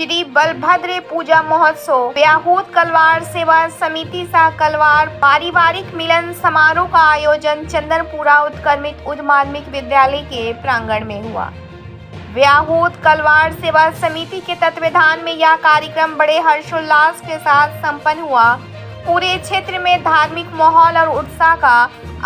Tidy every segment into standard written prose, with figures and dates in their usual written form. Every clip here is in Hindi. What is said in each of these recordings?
श्री बलभद्र पूजा महोत्सव व्याहूत कलवार सेवा समिति सा कलवार पारिवारिक मिलन समारोह का आयोजन चंदनपुरा उत्क्रमित उच्च माध्यमिक विद्यालय के प्रांगण में हुआ। व्याहूत कलवार सेवा समिति के तत्वावधान में यह कार्यक्रम बड़े हर्षोल्लास के साथ संपन्न हुआ। पूरे क्षेत्र में धार्मिक माहौल और उत्साह का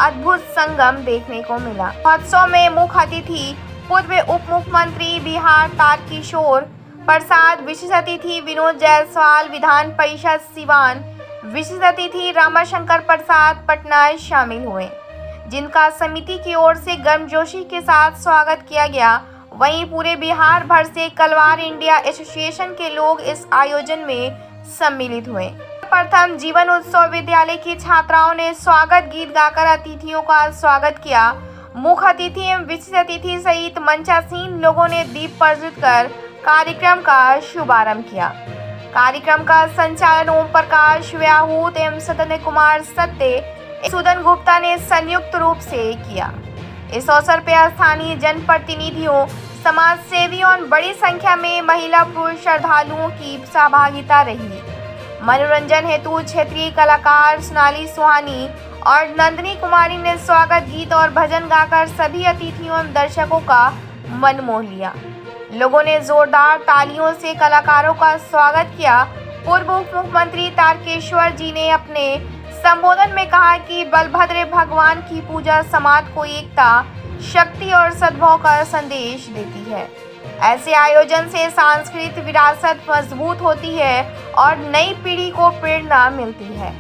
अद्भुत संगम देखने को मिला। महोत्सव में मुख्य अतिथि पूर्व उप मुख्यमंत्री बिहार तारकिशोर प्रसाद, विशेष अतिथि विनोद जायसवाल, विधान परिषद सिवान, विशेष अतिथि रामाशंकर प्रसाद पटना शामिल हुए, जिनका समिति की ओर से गर्मजोशी के साथ स्वागत किया गया। वहीं पूरे बिहार भर से कलवार इंडिया एसोसिएशन के लोग इस आयोजन में सम्मिलित हुए। प्रथम जीवन उत्सव विद्यालय की छात्राओं ने स्वागत गीत गाकर अतिथियों का स्वागत किया। मुख्य अतिथि एवं विशेष अतिथि सहित मंचासीन लोगों ने दीप प्रज्वलित कर कार्यक्रम का शुभारंभ किया। कार्यक्रम का संचालन ओम प्रकाश व्याहूत एवं सत्येंद्र कुमार सत्य सुदन गुप्ता ने संयुक्त रूप से किया। इस अवसर पर स्थानीय जनप्रतिनिधियों, समाज सेवियों और बड़ी संख्या में महिला पुरुष श्रद्धालुओं की सहभागिता रही। मनोरंजन हेतु क्षेत्रीय कलाकार सोनाली सुहानी और नंदिनी कुमारी ने स्वागत गीत और भजन गाकर सभी अतिथियों एवं दर्शकों का मन मोह लिया। लोगों ने जोरदार तालियों से कलाकारों का स्वागत किया। पूर्व उप मुख्यमंत्री तारकेश्वर जी ने अपने संबोधन में कहा कि बलभद्र भगवान की पूजा समाज को एकता, शक्ति और सद्भाव का संदेश देती है। ऐसे आयोजन से सांस्कृतिक विरासत मजबूत होती है और नई पीढ़ी को प्रेरणा मिलती है।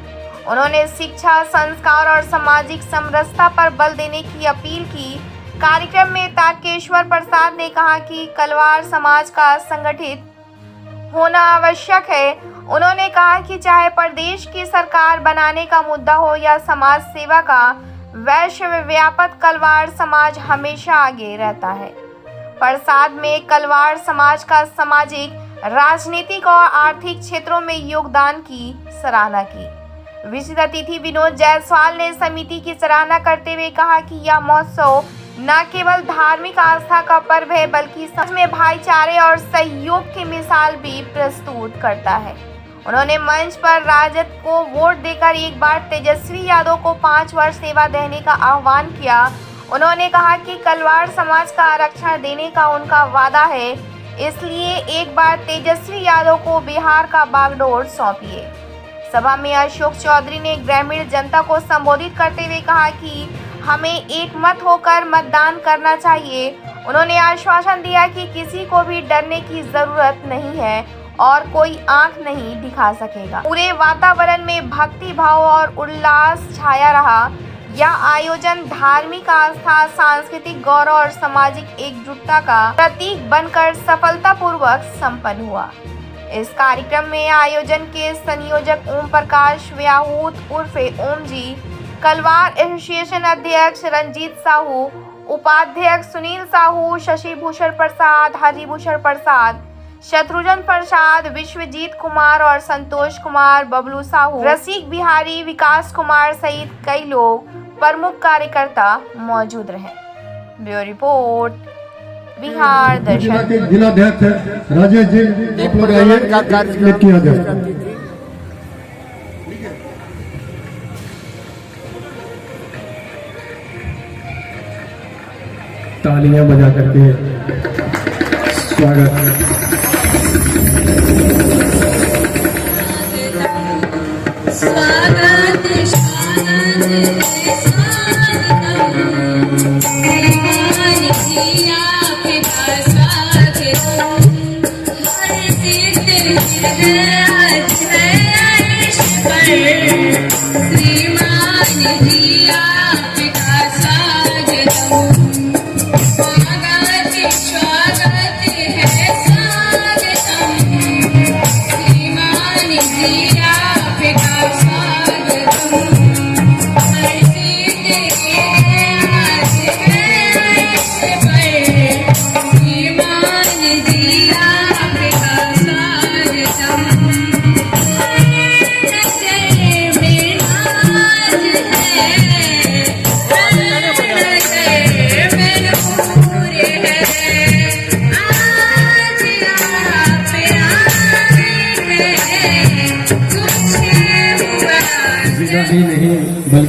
उन्होंने शिक्षा, संस्कार और सामाजिक समरसता पर बल देने की अपील की। कार्यक्रम में तारकेश्वर प्रसाद ने कहा कि कलवार समाज का संगठित होना आवश्यक है। उन्होंने कहा कि चाहे प्रदेश की सरकार बनाने का मुद्दा हो या समाज सेवा का, वैश्वव्यापक कलवार समाज हमेशा आगे रहता है। प्रसाद में कलवार समाज का सामाजिक, राजनीतिक और आर्थिक क्षेत्रों में योगदान की सराहना की। विशेष अतिथि विनोद जायसवाल ने समिति की सराहना करते हुए कहा कि यह महोत्सव न केवल धार्मिक आस्था का पर्व है, बल्कि समाज में भाईचारे और सहयोग की मिसाल भी प्रस्तुत करता है। उन्होंने मंच पर राजद को वोट देकर एक बार तेजस्वी यादव को 5 वर्ष सेवा देने का आह्वान किया। उन्होंने कहा कि कलवार समाज का आरक्षण देने का उनका वादा है, इसलिए एक बार तेजस्वी यादव को बिहार का बागडोर सौंपिए। सभा में अशोक चौधरी ने ग्रामीण जनता को संबोधित करते हुए कहा कि हमें एक मत होकर मतदान करना चाहिए। उन्होंने आश्वासन दिया कि किसी को भी डरने की जरूरत नहीं है और कोई आंख नहीं दिखा सकेगा। पूरे वातावरण में भक्ति भाव और उल्लास छाया रहा। यह आयोजन धार्मिक आस्था, सांस्कृतिक गौरव और सामाजिक एकजुटता का प्रतीक बनकर सफलतापूर्वक संपन्न हुआ। इस कार्यक्रम में आयोजन के संयोजक ओम प्रकाश व्याहूत उर्फे ओम जी, कलवार एसोसिएशन अध्यक्ष रंजीत साहू, उपाध्यक्ष सुनील साहू, शशि भूषण प्रसाद, हरिभूषण प्रसाद, शत्रुघ्न प्रसाद, विश्वजीत कुमार और संतोष कुमार, बबलू साहू, रसिक बिहारी, विकास कुमार सहित कई लोग प्रमुख कार्यकर्ता मौजूद रहे। ब्यूरो रिपोर्ट, बिहार दर्शन। जिलाध्यक्ष राजेश जी, आप लोग आइए, किया जाए। तालियां बजा करके स्वागत।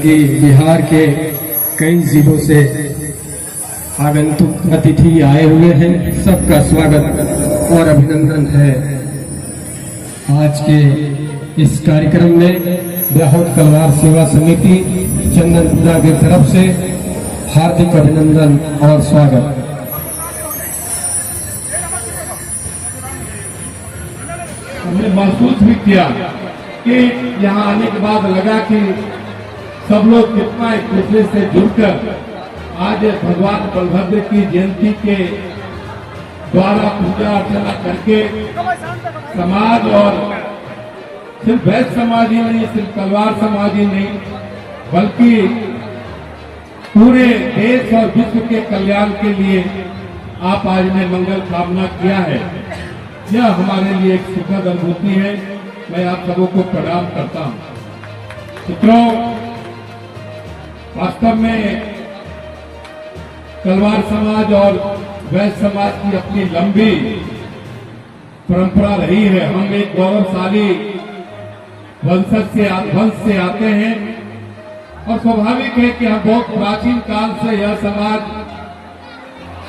बल्कि बिहार के कई जिलों से आगंतुक अतिथि आए हुए हैं। सबका स्वागत और अभिनंदन है। आज के इस कार्यक्रम में ब्याहूत कलवार सेवा समिति चंदनपुरा की तरफ से हार्दिक अभिनंदन और स्वागत। हमने महसूस भी किया कि यहाँ आने के बाद लगा कि सब लोग कितना एक दूसरे से जुड़कर आज भगवान बलभद्र की जयंती के द्वारा पूजा अर्चना करके समाज और सिर्फ वैश्य समाज ही नहीं, सिर्फ तलवार समाज ही नहीं, बल्कि पूरे देश और विश्व के कल्याण के लिए आप आज ने मंगल कामना किया है। यह हमारे लिए एक सुखद अनुभूति है। मैं आप सबों को प्रणाम करता हूं। मित्रों, वास्तव में तलवार समाज और वैश्य समाज की अपनी लंबी परंपरा रही है। हम एक गौरवशाली वंश से आते हैं और स्वाभाविक है कि हम बहुत प्राचीन काल से यह समाज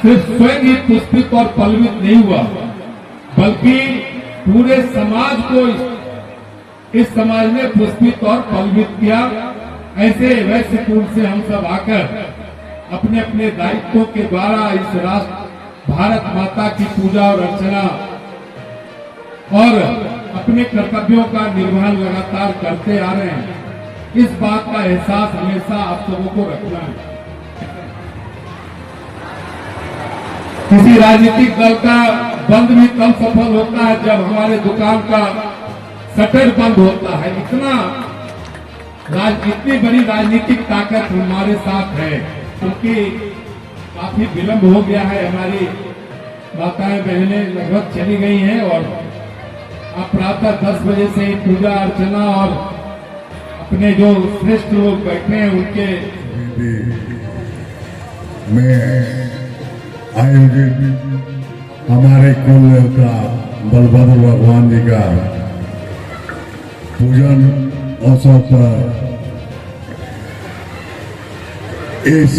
सिर्फ स्वयं ही पुष्पित और पल्लवित नहीं हुआ, बल्कि पूरे समाज को इस समाज ने पुष्पित और पल्लवित किया। ऐसे वैश्य कुल से हम सब आकर अपने अपने दायित्वों के द्वारा इस राष्ट्र भारत माता की पूजा और अर्चना और अपने कर्तव्यों का निर्वहन लगातार करते आ रहे हैं। इस बात का एहसास हमेशा आप सबों को रखना है। किसी राजनीतिक दल का बंद भी तब सफल होता है जब हमारे दुकान का शटर बंद होता है। इतनी बड़ी राजनीतिक ताकत हमारे साथ है, क्योंकि काफी विलंब हो गया है। हमारी माताएं बहनें लगभग चली गई हैं और अब प्रातः 10 बजे से ही पूजा अर्चना और अपने जो श्रेष्ठ लोग बैठे हैं उनके में आयोजित हमारे कुल देवता बलभद्र भगवान जी का पूजन अवसर पर इस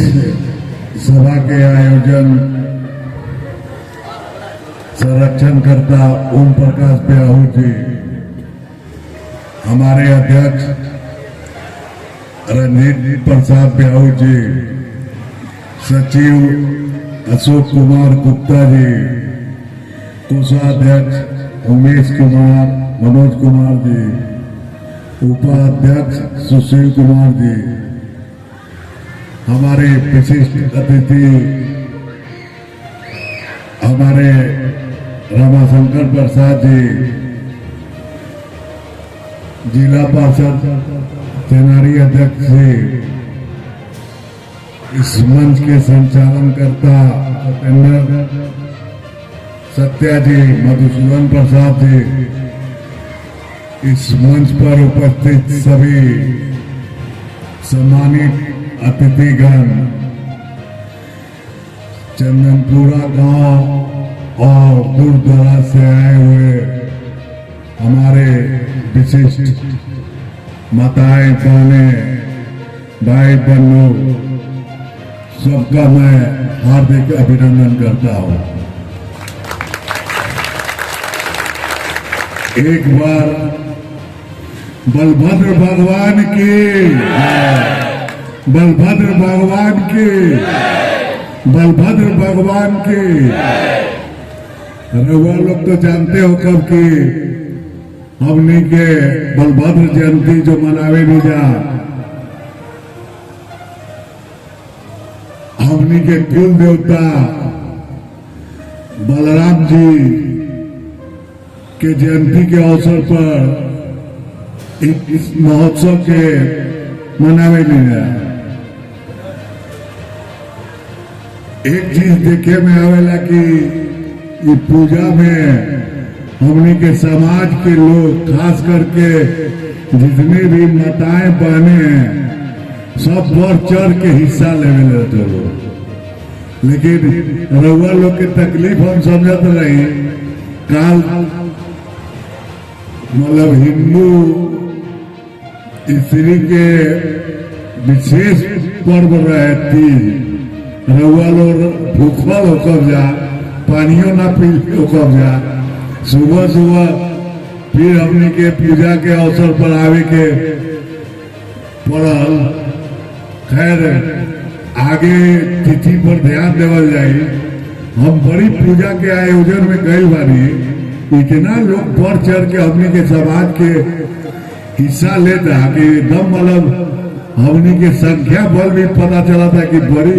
सभा के आयोजन संरक्षणकर्ता ओम प्रकाश ब्याहू जी, हमारे अध्यक्ष रंजीत प्रसाद ब्याहू जी, सचिव अशोक कुमार गुप्ता जी, कोषाध्यक्ष उमेश कुमार मनोज कुमार जी, उपाध्यक्ष सुशील कुमार जी, हमारे विशिष्ट अतिथि हमारे रमाशंकर प्रसाद जी, जिला पार्षद तेनाली अध्यक्ष जी, इस मंच के संचालन करता सत्येंद्र सत्या जी, मधुसूदन प्रसाद जी, इस मंच पर उपस्थित सभी सम्मानित अतिथिगण, चंदनपुरा गांव और दूर दराज से आए हुए हमारे विशिष्ट माताएं बहनें भाई बहनों, सबका मैं हार्दिक अभिनंदन करता हूं। एक बार बलभद्र भगवान की, बलभद्र भगवान की, बलभद्र भगवान की। रउआ लोग तो जानते हो कब कि हमने के बलभद्र जयंती जो मनावे भी जा, हमने के कुल देवता बलराम जी के जयंती के अवसर पर इस महोत्सव के मनावे नहीं जा। एक चीज देखे में आवेला कि ये पूजा में हमने के समाज के लोग, खास करके जितने भी माताएं बहने हैं, सब बढ़ चढ़ के हिस्सा लेवे लेते लोग। लेकिन रउआ लोग के तकलीफ हम समझत रही। काल मतलब हिंदू स्त्री के विशेष पर्व रहे तीज, रउआ लोग भूखल होकर जा, पानियों ना पी होकर जा, सुबह सुबह फिर हमने के पूजा के अवसर पर आवे के पड़ल। खैर आगे तिथि पर ध्यान देवल जाई। हम बड़ी पूजा के आयोजन में गए बारी, इतना लोग बढ़ चढ़ के हमने के समाज के हिस्सा लेता कि एकदम मतलब हमने के संख्या बल भी पता चला था कि बड़ी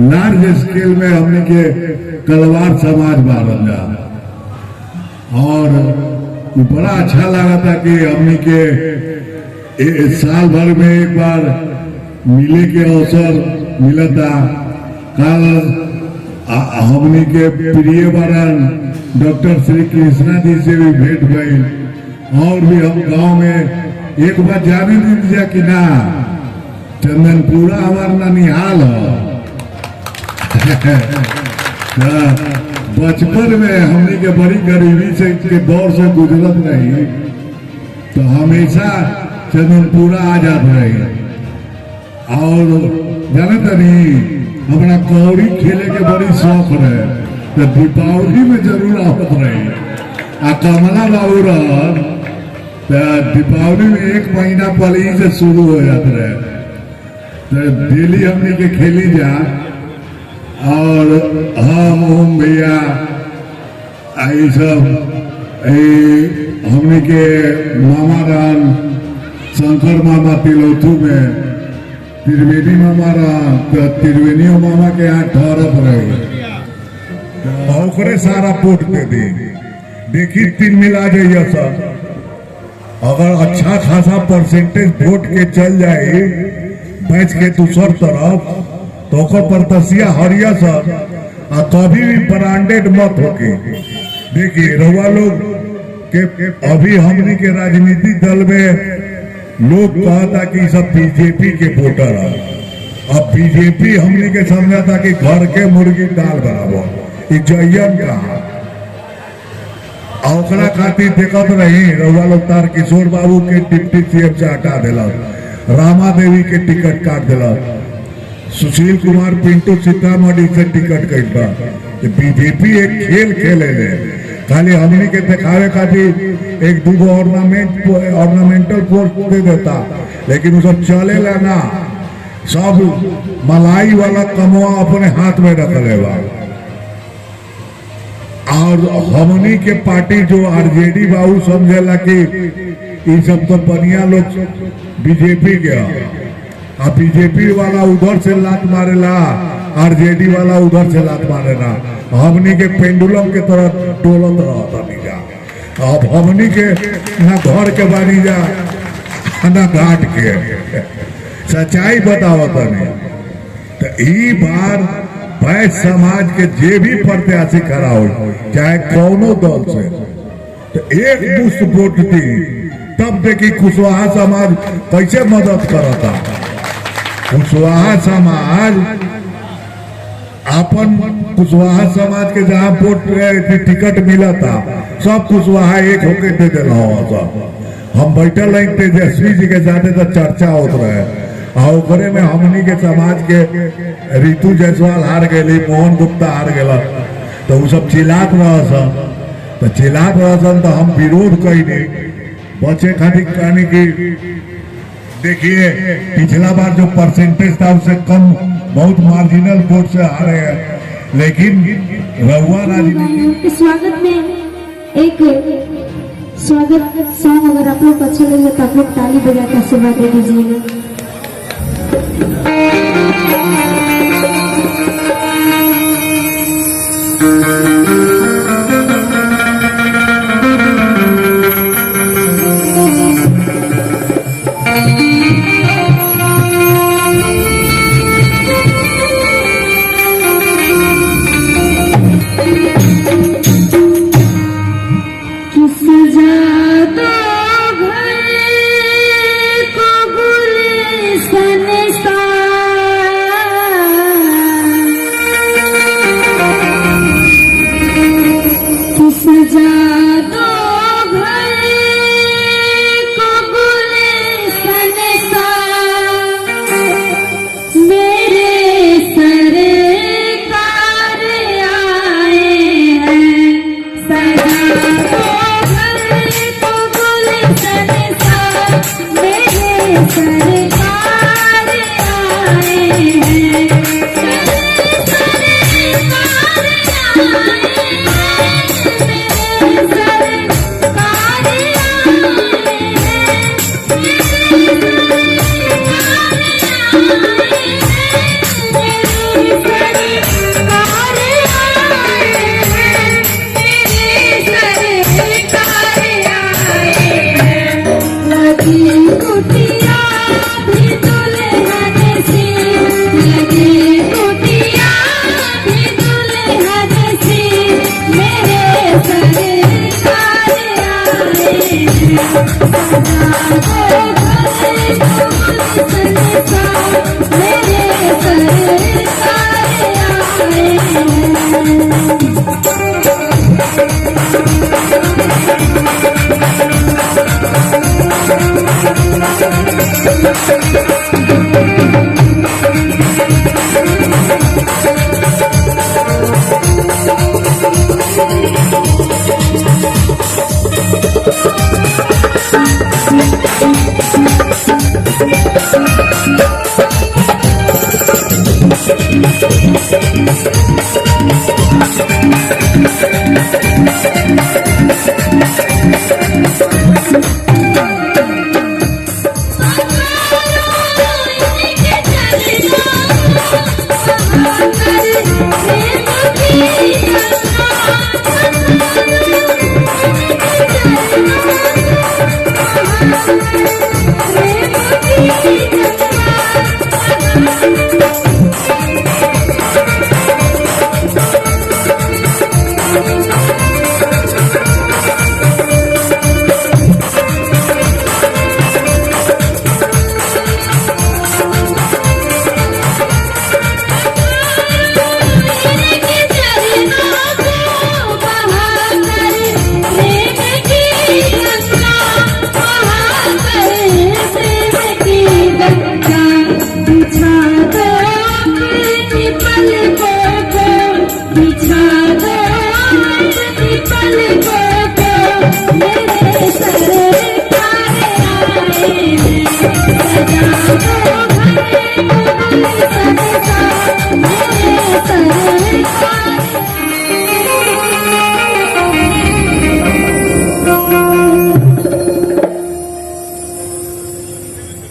लार्ज स्केल में हमने के कलवार समाज बारल जा। और बड़ा अच्छा लगा था कि हमने के साल भर में एक बार मिले के अवसर मिला था। कल हमने के प्रिय वरन डॉक्टर श्री कृष्णा जी से भी भेंट भई। और भी हम गांव में एक बार जाने दीजिए कि ना, चंदनपुरा हमारा ननिहाल है। बचपन में हमने के बड़ी गरीबी से के दौर से गुजरत रही, तो हमेशा चंदनपुरा आ जात रही। और जानत नहीं हमारा कौड़ी खेले के बड़ी शौक रहे, तो दीपावली में जरूर आवत रही। आ कमला बाबू रह तो दीपावली में 1 महीना पहले ही से शुरू हो जाते रहे, तो डेली हमने के खेली जा। और हम भैया आई सब हमने के मामा रान शंकर मामा तिलौथू में, त्रिवेणी मामा रान तो त्रिवेणी मामा के यहाँ ठहरत रहे। ओकरे सारा पोट दे दी, देखी 3 मिला जाइए सब। अगर अच्छा खासा परसेंटेज वोट के चल जाए बैच के दूसर तरफ, तो ओकर परतसिया हरिया सर आ कभी भी ब्रांडेड मत होके। देखिए रउआ लोग के अभी हमनी के राजनीतिक दल में लोग कहता कि सब बीजेपी के वोटर है। अब बीजेपी हमनी के समझा कि घर के मुर्गी दाल बराबर, जयन का ओकरा खातिर देखत रही। रउआ लोग तार किशोर बाबू के डिप्टी सीएम से हटा दिला, रामा देवी के टिकट काट दिला, सुशील कुमार पिंटू सीतामढ़ी से टिकट कट बा। बीजेपी एक खेल खेले ले, खाली हमनी के दिखावे खातिर 1-2 ऑर्नामेंटल पोस्ट दे देता, लेकिन वो सब चलेला ना। सब मलाई वाला कमवा अपने हाथ में रख लेवा। और हमनी के पार्टी जो आरजेडी बाबू समझेला कि ये सब तो बढ़िया लोग बीजेपी के, अब बीजेपी वाला उधर से लात मारेला, आरजेडी वाला उधर से लात मारेला। हमनी के पेंडुलम के तरह डोलत रहता नहीं जा। अब हमनी के ना घर के बानी जा ना घाट के, सच्चाई बतावत नहीं। तो ई बार वैश्य समाज के जे भी प्रत्याशी खड़ा हो, चाहे कौनो दल से, तो एक मुश्त वोट दी, तब देखी कुशवाहा समाज कैसे मदद करता। कुशवाहा समाज अपन कुशवाहा समाज के जहाँ वोट टिकट मिला था, सब कुशवाहा एक होके दे दिला हुआ। हम बैठल रही तेजस्वी जी के जाते तो चर्चा होत रहे, ओकरे में हमनी के समाज के ऋतु जायसवाल हार गई, मोहन गुप्ता हार गया, तो वो सब चिल्लात रहसन। तो चिल्लात रहसन तो हम विरोध कईनी बचे खातिर कहनी की देखिए पिछला बार जो परसेंटेज था उससे कम, बहुत मार्जिनल वोट से हारे हैं, लेकिन रहुआ राजनीति। स्वागत में एक स्वागत सॉन्ग अगर आप लोग अच्छे लगे तो आप लोग ताली बजाकर सेवा दे दीजिएगा।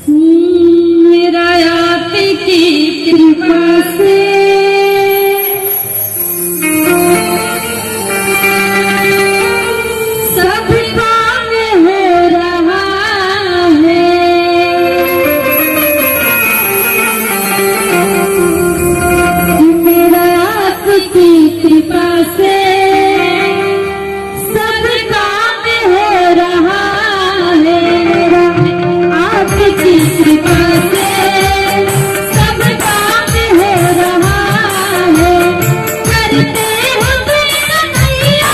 मेरा आपकी कृपा से सब काम हो रहा है। मेरा आपकी कृपा से सब काम हो रहा है। आपकी कृपा से सब काम हो रहा है। करते हो तुम कन्हैया,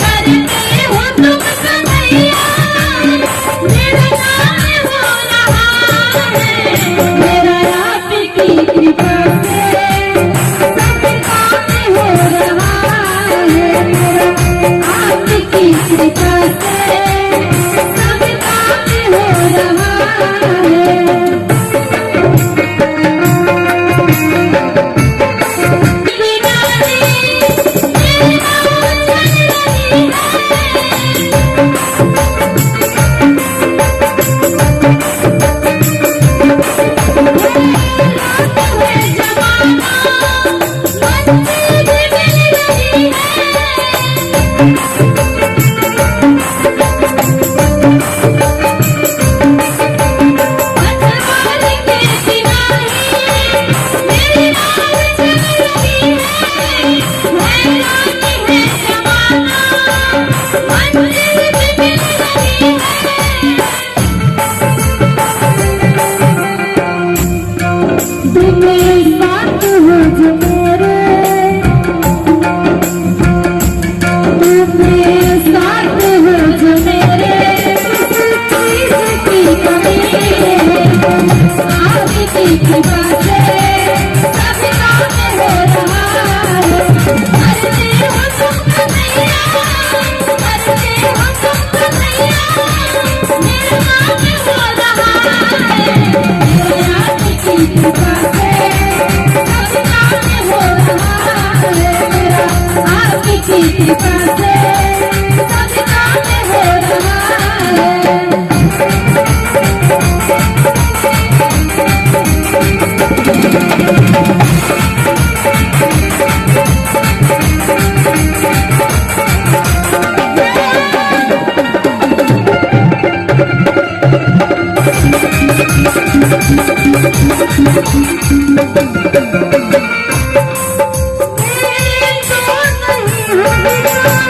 करते हो तुम कन्हैया, मेरा काम हो रहा है। मेरा आपकी कृपा से सब काम हो रहा है। मेरा आपकी कृपा से सब काम हो रहा है। नहीं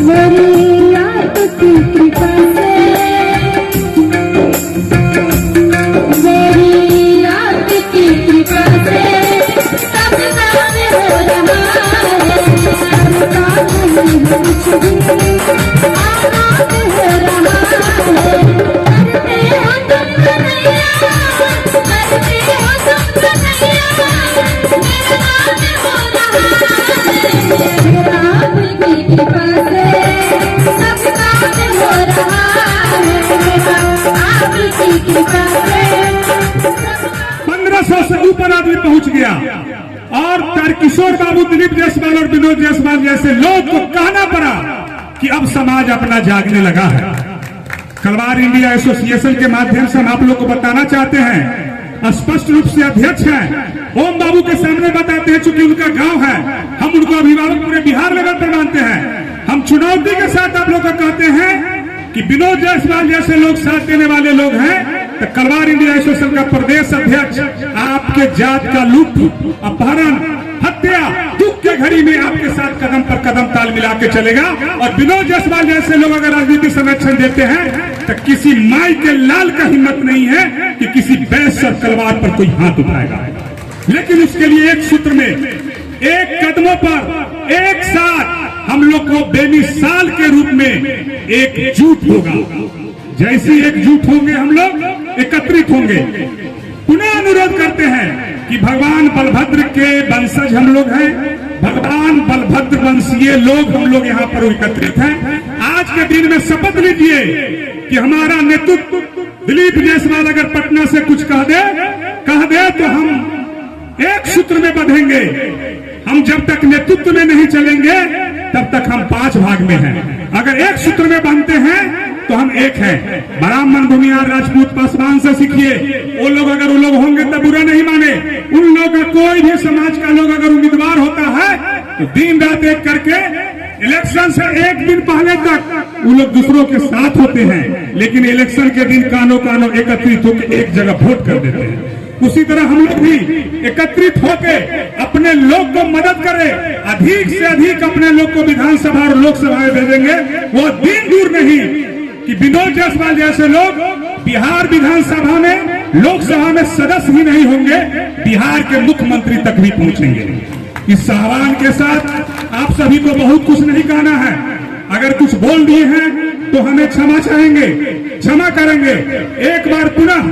मेरी आपकी कृपा से, मेरी आपकी कृपा से सब काम हो रहा है। काम नहीं है कुछ भी, आराम हो रहा है। करते हो तुम कन्हैया, करते हो तुम कन्हैया, मेरा काम हो रहा है। मेरा आपकी कृपा से सब काम हो रहा है। मेरा आपकी कृपा से 1500 से ऊपर आदमी पहुंच गया और तारकिशोर बाबू, दिलीप जायसवाल और विनोद जायसवाल जैसे लोग को कहना पड़ा कि अब समाज अपना जागने लगा है। कलवार इंडिया एसोसिएशन के माध्यम से हम आप लोग को बताना चाहते हैं, स्पष्ट रूप से अध्यक्ष हैं ओम बाबू के सामने बताते हैं, चूंकि उनका गांव है, हम उनको अभिभावक पूरे बिहार लेवल पर मानते हैं। हम चुनौती के साथ आप लोग को कहते हैं कि विनोद जायसवाल जैसे लोग साथ देने वाले लोग हैं तो कलवार इंडिया एसोसिएशन का प्रदेश अध्यक्ष आपके जात का लूट, अपहरण, हत्या, दुख के घड़ी में आपके साथ कदम पर कदम ताल मिला के चलेगा। और विनोद जायसवाल जैसे लोग अगर राजनीतिक संरक्षण देते हैं तो किसी माई के लाल का हिम्मत नहीं है कि किसी वैश्य और कलवार पर कोई हाथ उठाएगा। लेकिन उसके लिए एक सूत्र में, एक कदमों पर एक साथ हम लोग को बेमिसाल के रूप में एकजुट होगा। जैसे एकजुट होंगे हम लोग एकत्रित होंगे। पुनः अनुरोध करते हैं कि भगवान बलभद्र के वंशज हम लोग हैं, भगवान बलभद्र वंशीय लोग हम लोग यहाँ पर एकत्रित हैं। आज के दिन में शपथ लीजिए कि हमारा नेतृत्व दिलीप जायसवाल अगर पटना से कुछ कह दे तो हम एक सूत्र में बंधेंगे। हम जब तक नेतृत्व में नहीं चलेंगे तब तक हम 5 भाग में हैं। अगर एक सूत्र में बांधते हैं तो हम एक हैं। ब्राह्मण, भूमिहार, राजपूत, पासवान से सीखिए। वो लोग अगर वो लोग होंगे तो बुरा नहीं माने। उन लोगों का कोई भी समाज का लोग अगर उम्मीदवार होता है तो दिन रात एक करके इलेक्शन से एक दिन पहले तक वो लोग दूसरों के साथ होते हैं, लेकिन इलेक्शन के दिन कानो कानो एकत्रित होकर एक जगह वोट कर देते हैं। उसी तरह हम लोग भी एकत्रित होकर अपने लोग को मदद करें, अधिक से अधिक अपने लोग को विधानसभा और लोकसभा में भेजेंगे। वो दिन दूर नहीं कि विनोद जायसवाल जैसे लोग बिहार विधानसभा में, लोकसभा में सदस्य ही नहीं होंगे, बिहार के मुख्यमंत्री तक भी पहुंचेंगे। इस आह्वान के साथ आप सभी को बहुत कुछ नहीं कहना है। अगर कुछ बोल दिए हैं तो हमें क्षमा चाहेंगे, क्षमा करेंगे। एक बार पुनः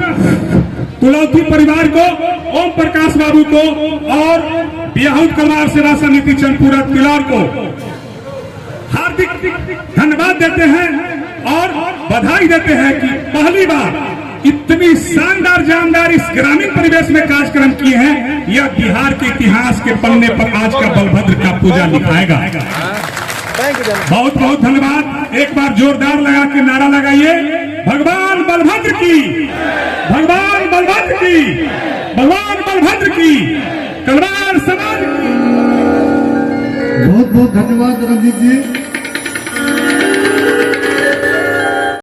तुलौथी परिवार को, ओम प्रकाश बाबू को और बियाहुत कलवार सेवा समिति चंदपुरा तिलौर को हार्दिक धन्यवाद देते हैं और बधाई देते हैं कि पहली बार इतनी शानदार जानदार इस ग्रामीण परिवेश में कार्यक्रम किए हैं। यह बिहार के इतिहास के पन्ने पर आज का बलभद्र का पूजा लिखाएगा। बहुत बहुत धन्यवाद। एक बार जोरदार लगा के नारा लगाइए, भगवान बलभद्र की, भगवान बलभद्र की, भगवान बलभद्र की, कलवार समाज की। बहुत बहुत धन्यवाद रंजीत जी।